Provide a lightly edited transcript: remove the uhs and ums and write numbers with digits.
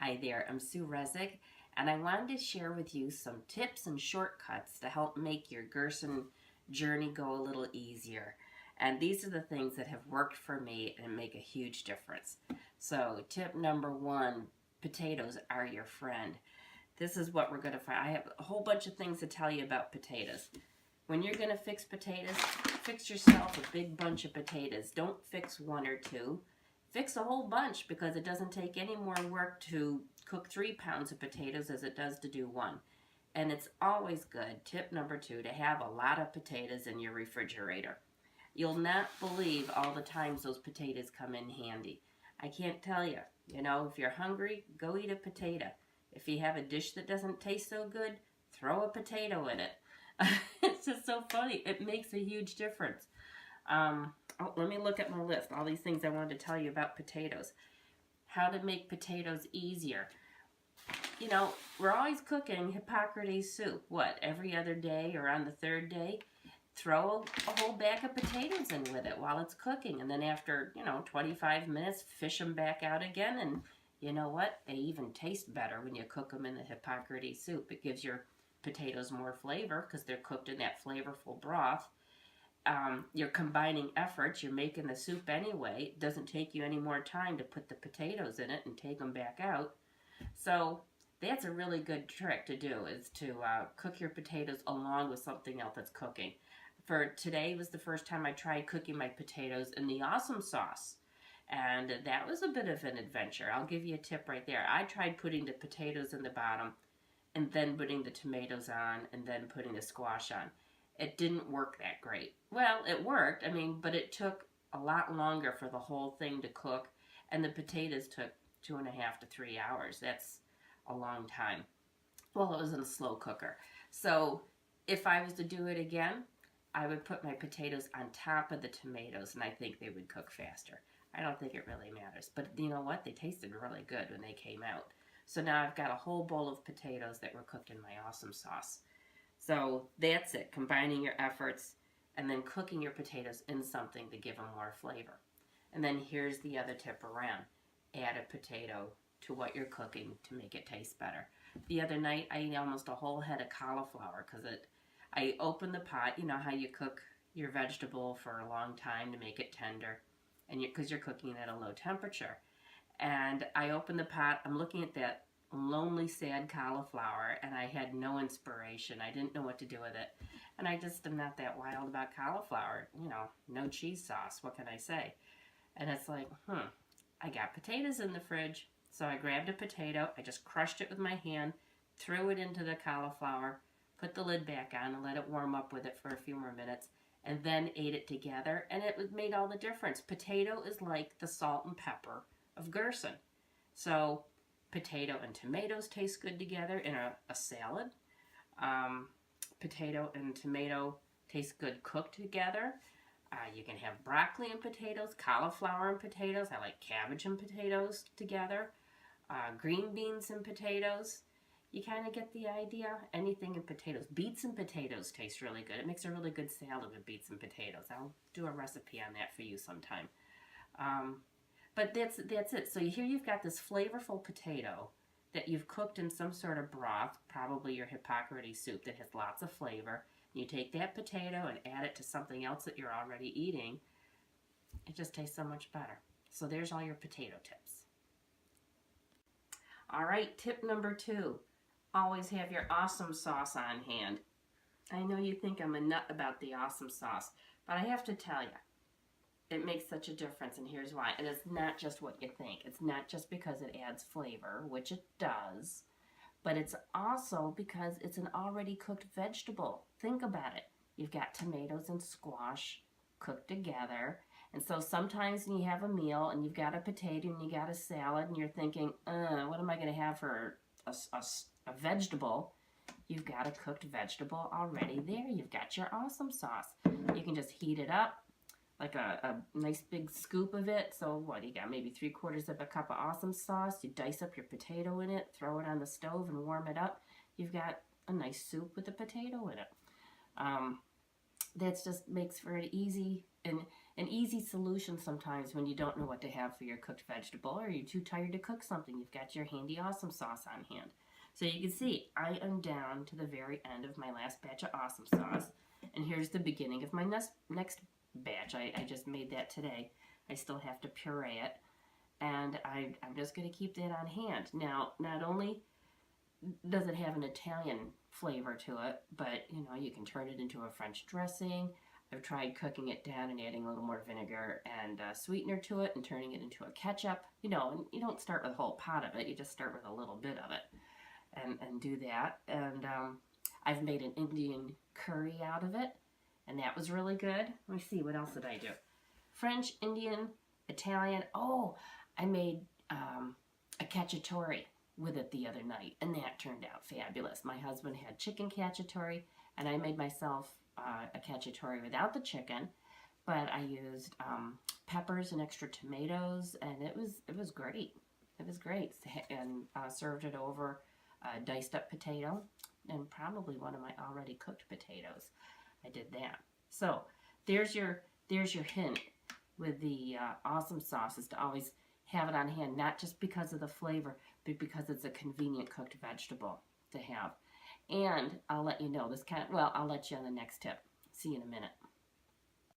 Hi there, I'm Sue Resig, and I wanted to share with you some tips and shortcuts to help make your Gerson journey go a little easier. And these are the things that have worked for me and make a huge difference. So, tip number one, potatoes are your friend. This is what we're going to find. I have a whole bunch of things to tell you about potatoes. When you're going to fix potatoes, fix yourself a big bunch of potatoes. Don't fix one or two. Fix a whole bunch, because it doesn't take any more work to cook 3 pounds of potatoes as it does to do one. And it's always good, tip number two, to have a lot of potatoes in your refrigerator. You'll not believe all the times those potatoes come in handy. I can't tell you. If you're hungry, go eat a potato. If you have a dish that doesn't taste so good, throw a potato in it. It's just so funny. It makes a huge difference. Let me look at my list. All these things I wanted to tell you about potatoes. How to make potatoes easier. We're always cooking Hippocrates soup. What, every other day or on the third day? Throw a whole bag of potatoes in with it while it's cooking. And then after, 25 minutes, fish them back out again. And you know what? They even taste better when you cook them in the Hippocrates soup. It gives your potatoes more flavor because they're cooked in that flavorful broth. You're combining efforts. You're making the soup anyway. It doesn't take you any more time to put the potatoes in it and take them back out. So that's a really good trick to do, is to cook your potatoes along with something else that's cooking. For today was the first time I tried cooking my potatoes in the awesome sauce. And that was a bit of an adventure. I'll give you a tip right there. I tried putting the potatoes in the bottom and then putting the tomatoes on and then putting the squash on. It didn't work that great. Well, it worked, but it took a lot longer for the whole thing to cook, and the potatoes took 2.5 to 3 hours. That's a long time. Well, it was in a slow cooker. So if I was to do it again, I would put my potatoes on top of the tomatoes, and I think they would cook faster. I don't think it really matters. But you know what? They tasted really good when they came out. So now I've got a whole bowl of potatoes that were cooked in my awesome sauce. So that's it, combining your efforts and then cooking your potatoes in something to give them more flavor. And then here's the other tip around. Add a potato to what you're cooking to make it taste better. The other night I ate almost a whole head of cauliflower because I opened the pot. You know how you cook your vegetable for a long time to make it tender, and because you're cooking it at a low temperature. And I opened the pot. I'm looking at that lonely, sad cauliflower, and I had no inspiration. I didn't know what to do with it. And I just am not that wild about cauliflower. No cheese sauce. What can I say? And it's like, I got potatoes in the fridge. So I grabbed a potato. I just crushed it with my hand, threw it into the cauliflower, put the lid back on, and let it warm up with it for a few more minutes, and then ate it together. And it made all the difference. Potato is like the salt and pepper of Gerson. So potato and tomatoes taste good together in a salad. Potato and tomato taste good cooked together. You can have broccoli and potatoes, cauliflower and potatoes. I like cabbage and potatoes together. Green beans and potatoes. You kind of get the idea. Anything in potatoes. Beets and potatoes taste really good. It makes a really good salad with beets and potatoes. I'll do a recipe on that for you sometime. But that's it. So here you've got this flavorful potato that you've cooked in some sort of broth, probably your Hippocrates soup that has lots of flavor. You take that potato and add it to something else that you're already eating. It just tastes so much better. So there's all your potato tips. All right, tip number two. Always have your awesome sauce on hand. I know you think I'm a nut about the awesome sauce, but I have to tell you, it makes such a difference, and here's why. And it's not just what you think. It's not just because it adds flavor, which it does, but it's also because it's an already cooked vegetable. Think about it. You've got tomatoes and squash cooked together, and so sometimes when you have a meal and you've got a potato and you got a salad and you're thinking, what am I going to have for a vegetable? You've got a cooked vegetable already there. You've got your awesome sauce. You can just heat it up, like a nice big scoop of it. So what, you got maybe 3/4 of a cup of awesome sauce. You dice up your potato in it, throw it on the stove and warm it up. You've got a nice soup with a potato in it. That just makes for an easy, and an easy solution sometimes when you don't know what to have for your cooked vegetable or you're too tired to cook something. You've got your handy awesome sauce on hand. So you can see I am down to the very end of my last batch of awesome sauce. And here's the beginning of my next batch. I just made that today. I still have to puree it. And I'm just going to keep that on hand. Now, not only does it have an Italian flavor to it, but you know, you can turn it into a French dressing. I've tried cooking it down and adding a little more vinegar and sweetener to it and turning it into a ketchup. You know, and you don't start with a whole pot of it. You just start with a little bit of it and do that. And I've made an Indian curry out of it, and that was really good. Let me see, what else did I do? French, Indian, Italian. Oh, I made a cacciatore with it the other night, and that turned out fabulous. My husband had chicken cacciatore, and I made myself a cacciatore without the chicken, but I used peppers and extra tomatoes, and it was great. It was great, and served it over a diced up potato and probably one of my already cooked potatoes. I did that. So there's your hint with the awesome sauces, to always have it on hand, not just because of the flavor, but because it's a convenient cooked vegetable to have. And I'll let you know this well, I'll let you on the next tip. See you in a minute.